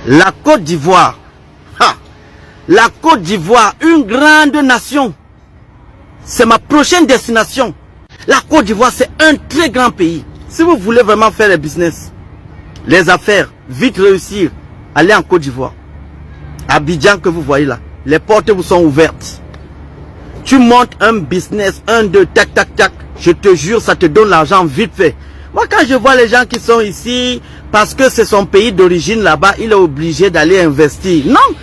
La Côte d'Ivoire. La Côte d'Ivoire, une grande nation. C'est ma prochaine destination. La Côte d'Ivoire, c'est un très grand pays. Si vous voulez vraiment faire les business, les affaires, vite réussir, allez en Côte d'Ivoire. Abidjan que vous voyez là, les portes vous sont ouvertes. Tu montes un business, 1, 2, tac, tac, tac. Je te jure, ça te donne l'argent vite fait. Moi, quand je vois les gens qui sont ici, parce que c'est son pays d'origine là-bas, il est obligé d'aller investir. Non,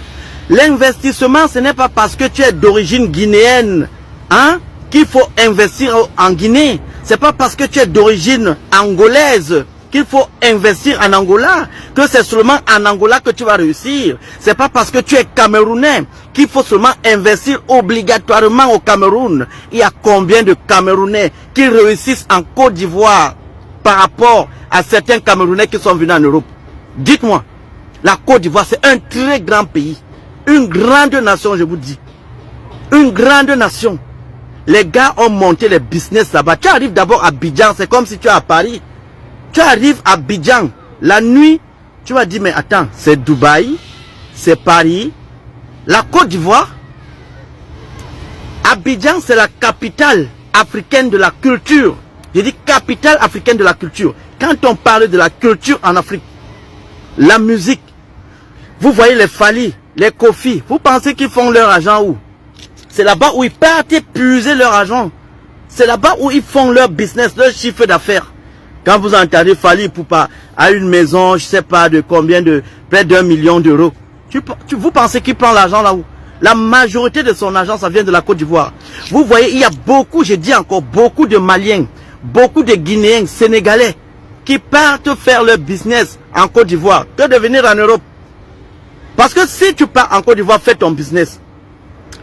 l'investissement, ce n'est pas parce que tu es d'origine guinéenne, hein, qu'il faut investir en Guinée. C'est pas parce que tu es d'origine angolaise qu'il faut investir en Angola, que c'est seulement en Angola que tu vas réussir. C'est pas parce que tu es camerounais qu'il faut seulement investir obligatoirement au Cameroun. Il y a combien de Camerounais qui réussissent en Côte d'Ivoire par rapport à certains Camerounais qui sont venus en Europe? Dites-moi, la Côte d'Ivoire, c'est un très grand pays. Une grande nation, je vous dis. Une grande nation. Les gars ont monté les business là-bas. Tu arrives d'abord à Abidjan, c'est comme si tu es à Paris. Tu arrives à Abidjan, la nuit, tu vas dire, mais attends, c'est Dubaï, c'est Paris, la Côte d'Ivoire. Abidjan, c'est la capitale africaine de la culture. Je dis capitale africaine de la culture. Quand on parle de la culture en Afrique, la musique, vous voyez les Fali, les Kofi, vous pensez qu'ils font leur argent où? C'est là-bas où ils partent puiser leur argent. C'est là-bas où ils font leur business, leur chiffre d'affaires. Quand vous entendez Fali Ipupa à une maison, je sais pas de combien de, près d'1 million d'euros. Vous pensez qu'il prend l'argent là où? La majorité de son argent, ça vient de la Côte d'Ivoire. Vous voyez, il y a beaucoup, je dis encore, beaucoup de Maliens, beaucoup de Guinéens, Sénégalais, qui partent faire leur business en Côte d'Ivoire, que de venir en Europe. Parce que si tu pars en Côte d'Ivoire, fais ton business.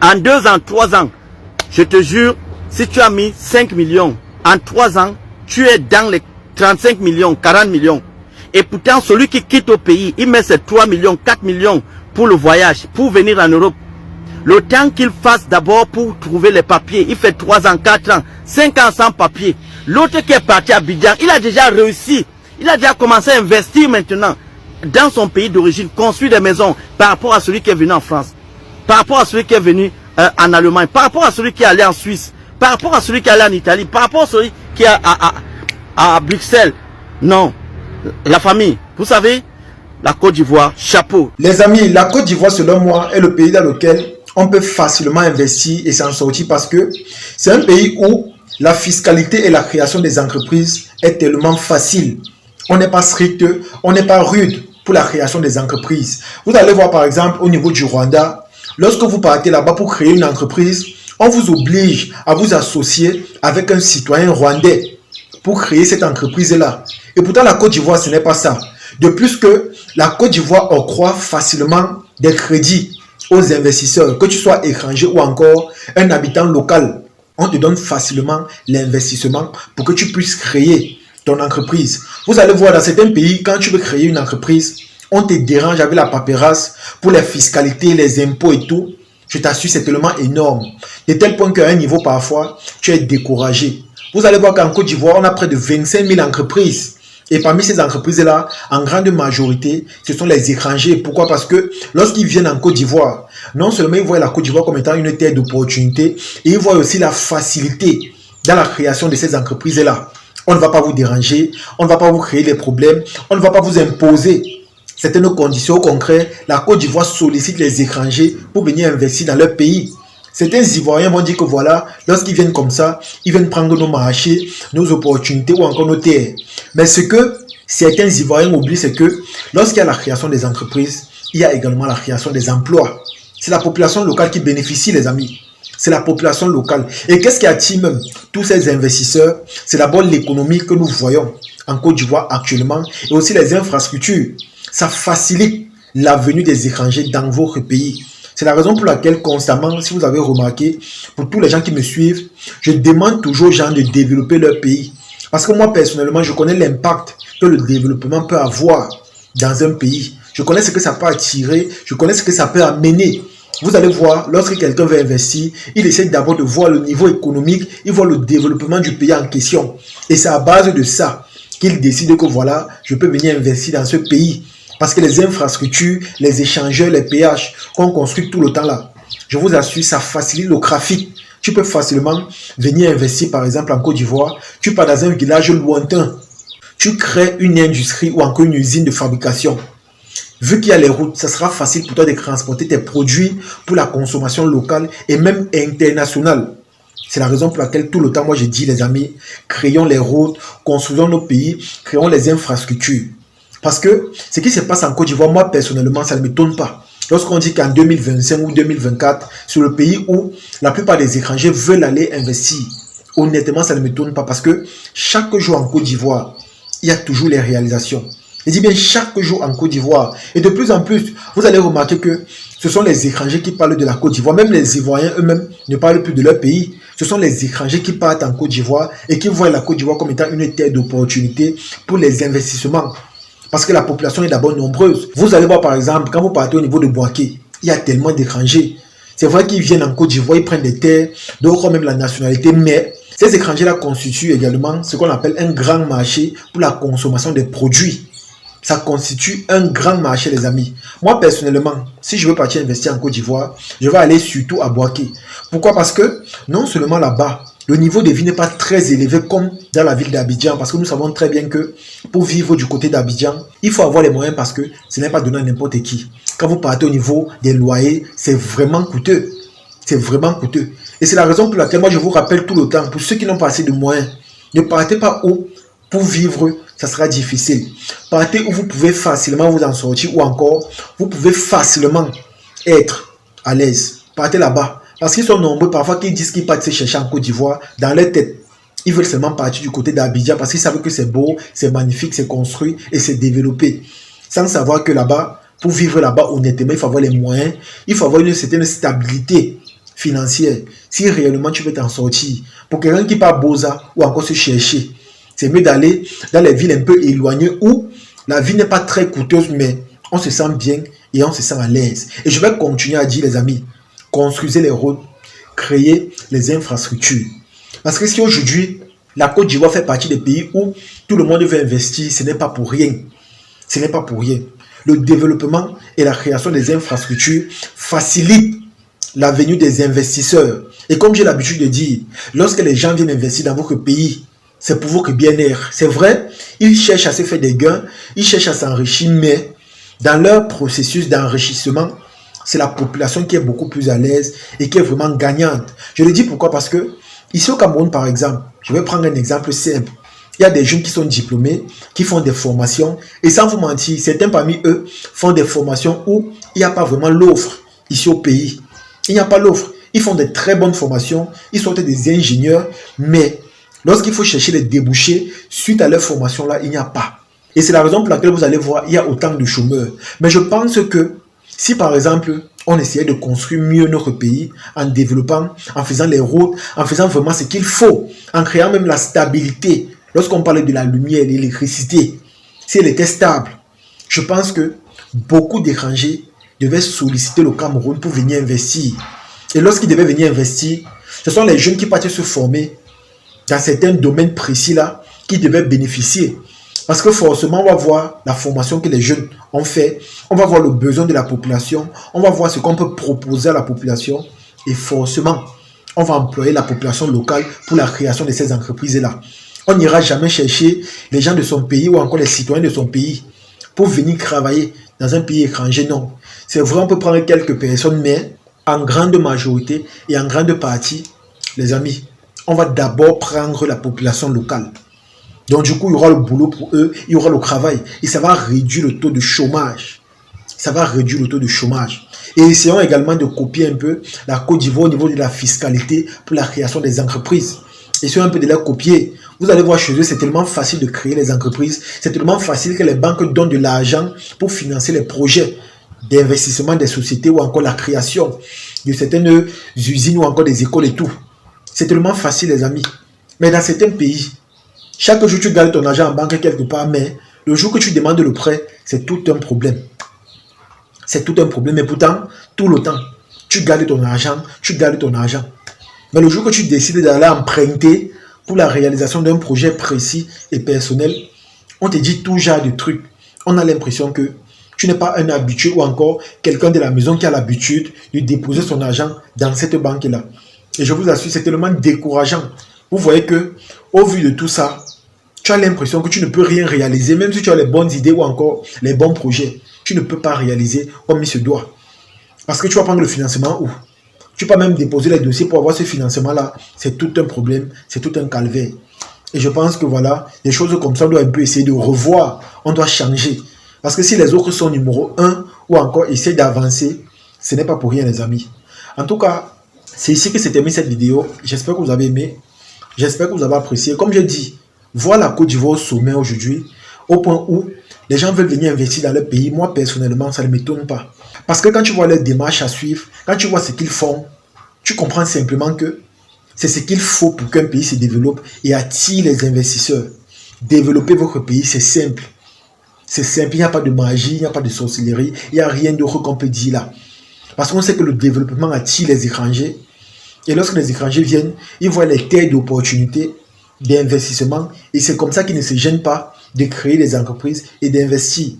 En 2 ans, 3 ans, je te jure, si tu as mis 5 millions, en 3 ans, tu es dans les 35 millions, 40 millions. Et pourtant, celui qui quitte au pays, il met ses 3 millions, 4 millions pour le voyage, pour venir en Europe. Le temps qu'il fasse d'abord pour trouver les papiers, il fait 3 ans, 4 ans, 5 ans sans papier. L'autre qui est parti à Abidjan, il a déjà réussi. Il a déjà commencé à investir maintenant dans son pays d'origine, construire des maisons par rapport à celui qui est venu en France, par rapport à celui qui est venu en Allemagne, par rapport à celui qui est allé en Suisse, par rapport à celui qui est allé en Italie, par rapport à celui qui est à Bruxelles. Non, la famille, vous savez, la Côte d'Ivoire, chapeau. Les amis, la Côte d'Ivoire, selon moi, est le pays dans lequel on peut facilement investir et s'en sortir parce que c'est un pays où la fiscalité et la création des entreprises est tellement facile. On n'est pas strict, on n'est pas rude pour la création des entreprises. Vous allez voir par exemple au niveau du Rwanda, lorsque vous partez là-bas pour créer une entreprise, on vous oblige à vous associer avec un citoyen rwandais pour créer cette entreprise-là. Et pourtant, la Côte d'Ivoire, ce n'est pas ça. De plus que la Côte d'Ivoire octroie facilement des crédits aux investisseurs, que tu sois étranger ou encore un habitant local. On te donne facilement l'investissement pour que tu puisses créer ton entreprise. Vous allez voir dans certains pays, quand tu veux créer une entreprise, on te dérange avec la paperasse pour les fiscalités, les impôts et tout. Je t'assure, c'est tellement énorme. De tel point qu'à un niveau, parfois, tu es découragé. Vous allez voir qu'en Côte d'Ivoire, on a près de 25 000 entreprises. Et parmi ces entreprises-là, en grande majorité, ce sont les étrangers. Pourquoi? Parce que lorsqu'ils viennent en Côte d'Ivoire, non seulement ils voient la Côte d'Ivoire comme étant une terre d'opportunité, et ils voient aussi la facilité dans la création de ces entreprises-là. On ne va pas vous déranger, on ne va pas vous créer des problèmes, on ne va pas vous imposer certaines conditions. Au contraire, la Côte d'Ivoire sollicite les étrangers pour venir investir dans leur pays. Certains Ivoiriens vont dire que voilà, lorsqu'ils viennent comme ça, ils viennent prendre nos marchés, nos opportunités ou encore nos terres. Mais ce que certains Ivoiriens oublient, c'est que lorsqu'il y a la création des entreprises, il y a également la création des emplois. C'est la population locale qui bénéficie, les amis. C'est la population locale. Et qu'est-ce qui attire même tous ces investisseurs? C'est d'abord l'économie que nous voyons en Côte d'Ivoire actuellement et aussi les infrastructures. Ça facilite la venue des étrangers dans votre pays. C'est la raison pour laquelle constamment, si vous avez remarqué, pour tous les gens qui me suivent, je demande toujours aux gens de développer leur pays. Parce que moi, personnellement, je connais l'impact que le développement peut avoir dans un pays. Je connais ce que ça peut attirer, je connais ce que ça peut amener. Vous allez voir, lorsque quelqu'un veut investir, il essaie d'abord de voir le niveau économique, il voit le développement du pays en question. Et c'est à base de ça qu'il décide que voilà, je peux venir investir dans ce pays. Parce que les infrastructures, les échangeurs, les péages qu'on construit tout le temps là, je vous assure, ça facilite le trafic. Tu peux facilement venir investir par exemple en Côte d'Ivoire. Tu pars dans un village lointain. Tu crées une industrie ou encore une usine de fabrication. Vu qu'il y a les routes, ça sera facile pour toi de transporter tes produits pour la consommation locale et même internationale. C'est la raison pour laquelle tout le temps, moi je dis les amis, créons les routes, construisons nos pays, créons les infrastructures. Parce que ce qui se passe en Côte d'Ivoire, moi personnellement, ça ne m'étonne pas. Lorsqu'on dit qu'en 2025 ou 2024, c'est le pays où la plupart des étrangers veulent aller investir, honnêtement, ça ne m'étonne pas parce que chaque jour en Côte d'Ivoire, il y a toujours les réalisations. Je dis bien chaque jour en Côte d'Ivoire. Et de plus en plus, vous allez remarquer que ce sont les étrangers qui parlent de la Côte d'Ivoire. Même les Ivoiriens eux-mêmes ne parlent plus de leur pays. Ce sont les étrangers qui partent en Côte d'Ivoire et qui voient la Côte d'Ivoire comme étant une terre d'opportunité pour les investissements. Parce que la population est d'abord nombreuse. Vous allez voir par exemple, quand vous partez au niveau de Boaké, il y a tellement d'étrangers. C'est vrai qu'ils viennent en Côte d'Ivoire, ils prennent des terres, d'autres ont même la nationalité, mais ces étrangers-là constituent également ce qu'on appelle un grand marché pour la consommation des produits. Ça constitue un grand marché, les amis. Moi, personnellement, si je veux partir investir en Côte d'Ivoire, je vais aller surtout à Boaké. Pourquoi? Parce que non seulement là-bas, le niveau de vie n'est pas très élevé comme dans la ville d'Abidjan, parce que nous savons très bien que pour vivre du côté d'Abidjan, il faut avoir les moyens parce que ce n'est pas donné à n'importe qui. Quand vous partez au niveau des loyers, c'est vraiment coûteux. C'est vraiment coûteux. Et c'est la raison pour laquelle moi je vous rappelle tout le temps, pour ceux qui n'ont pas assez de moyens, ne partez pas où pour vivre, ça sera difficile. Partez où vous pouvez facilement vous en sortir ou encore, vous pouvez facilement être à l'aise. Partez là-bas. Parce qu'ils sont nombreux parfois qui disent qu'ils partent se chercher en Côte d'Ivoire. Dans leur tête, ils veulent seulement partir du côté d'Abidjan parce qu'ils savent que c'est beau, c'est magnifique, c'est construit et c'est développé. Sans savoir que là-bas, pour vivre là-bas honnêtement, il faut avoir les moyens, il faut avoir une certaine stabilité financière. Si réellement tu veux t'en sortir, pour quelqu'un qui part Boza ou encore se chercher, c'est mieux d'aller dans les villes un peu éloignées où la vie n'est pas très coûteuse, mais on se sent bien et on se sent à l'aise. Et je vais continuer à dire, les amis, construisez les routes, créez les infrastructures. Parce que si aujourd'hui, la Côte d'Ivoire fait partie des pays où tout le monde veut investir, ce n'est pas pour rien. Ce n'est pas pour rien. Le développement et la création des infrastructures facilitent la venue des investisseurs. Et comme j'ai l'habitude de dire, lorsque les gens viennent investir dans votre pays, c'est pour votre bien-être. C'est vrai, ils cherchent à se faire des gains, ils cherchent à s'enrichir, mais dans leur processus d'enrichissement, c'est la population qui est beaucoup plus à l'aise et qui est vraiment gagnante. Je le dis pourquoi? Parce que ici au Cameroun, par exemple, je vais prendre un exemple simple. Il y a des jeunes qui sont diplômés, qui font des formations. Et sans vous mentir, certains parmi eux font des formations où il n'y a pas vraiment l'offre ici au pays. Il n'y a pas l'offre. Ils font de très bonnes formations. Ils sont des ingénieurs. Mais lorsqu'il faut chercher les débouchés, suite à leur formation-là, il n'y a pas. Et c'est la raison pour laquelle vous allez voir, il y a autant de chômeurs. Mais je pense que si par exemple, on essayait de construire mieux notre pays en développant, en faisant les routes, en faisant vraiment ce qu'il faut, en créant même la stabilité, lorsqu'on parle de la lumière et de l'électricité, si elle était stable, je pense que beaucoup d'étrangers devaient solliciter le Cameroun pour venir investir. Et lorsqu'ils devaient venir investir, ce sont les jeunes qui partaient se former dans certains domaines précis là, qui devaient bénéficier. Parce que forcément, on va voir la formation que les jeunes ont fait, on va voir le besoin de la population, on va voir ce qu'on peut proposer à la population et forcément, on va employer la population locale pour la création de ces entreprises-là. On n'ira jamais chercher les gens de son pays ou encore les citoyens de son pays pour venir travailler dans un pays étranger, non. C'est vrai, on peut prendre quelques personnes, mais en grande majorité et en grande partie, les amis, on va d'abord prendre la population locale. Donc du coup, il y aura le boulot pour eux, il y aura le travail. Et ça va réduire le taux de chômage. Ça va réduire le taux de chômage. Et essayons également de copier un peu la Côte d'Ivoire au niveau de la fiscalité pour la création des entreprises. Essayons un peu de la copier. Vous allez voir chez eux, c'est tellement facile de créer les entreprises. C'est tellement facile que les banques donnent de l'argent pour financer les projets d'investissement des sociétés ou encore la création de certaines usines ou encore des écoles et tout. C'est tellement facile, les amis. Mais dans certains pays, chaque jour, tu gardes ton argent en banque quelque part, mais le jour que tu demandes le prêt, c'est tout un problème. C'est tout un problème. Mais pourtant, tout le temps, tu gardes ton argent, tu gardes ton argent. Mais le jour que tu décides d'aller emprunter pour la réalisation d'un projet précis et personnel, on te dit tout genre de trucs. On a l'impression que Tu n'es pas un habitué ou encore quelqu'un de la maison qui a l'habitude de déposer son argent dans cette banque-là. Et je vous assure, c'est tellement décourageant. Vous voyez que, au vu de tout ça, tu as l'impression que tu ne peux rien réaliser, même si tu as les bonnes idées ou encore les bons projets. Tu ne peux pas réaliser comme il se doit. Parce que tu vas prendre le financement où? Tu peux même déposer les dossiers pour avoir ce financement-là. C'est tout un problème, c'est tout un calvaire. Et je pense que voilà, des choses comme ça, on doit un peu essayer de revoir. On doit changer. Parce que si les autres sont numéro 1 ou encore essayer d'avancer, ce n'est pas pour rien les amis. En tout cas, c'est ici que s'est terminée cette vidéo. J'espère que vous avez aimé. J'espère que vous avez apprécié. Comme je dis, voir la Côte d'Ivoire au sommet aujourd'hui, au point où les gens veulent venir investir dans leur pays. Moi, personnellement, ça ne m'étonne pas. Parce que quand tu vois leurs démarches à suivre, quand tu vois ce qu'ils font, tu comprends simplement que c'est ce qu'il faut pour qu'un pays se développe et attire les investisseurs. Développer votre pays, c'est simple. C'est simple, il n'y a pas de magie, il n'y a pas de sorcellerie, il n'y a rien d'autre qu'on peut dire là. Parce qu'on sait que le développement attire les étrangers. Et lorsque les étrangers viennent, ils voient les terres d'opportunités, d'investissement. Et c'est comme ça qu'ils ne se gênent pas de créer des entreprises et d'investir.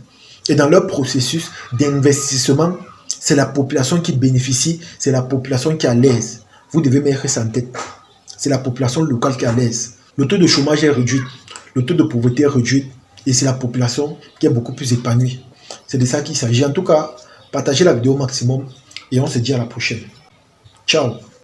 Et dans leur processus d'investissement, c'est la population qui bénéficie, c'est la population qui est à l'aise. Vous devez mettre ça en tête. C'est la population locale qui est à l'aise. Le taux de chômage est réduit, le taux de pauvreté est réduit. Et c'est la population qui est beaucoup plus épanouie. C'est de ça qu'il s'agit. En tout cas, partagez la vidéo au maximum et on se dit à la prochaine. Ciao.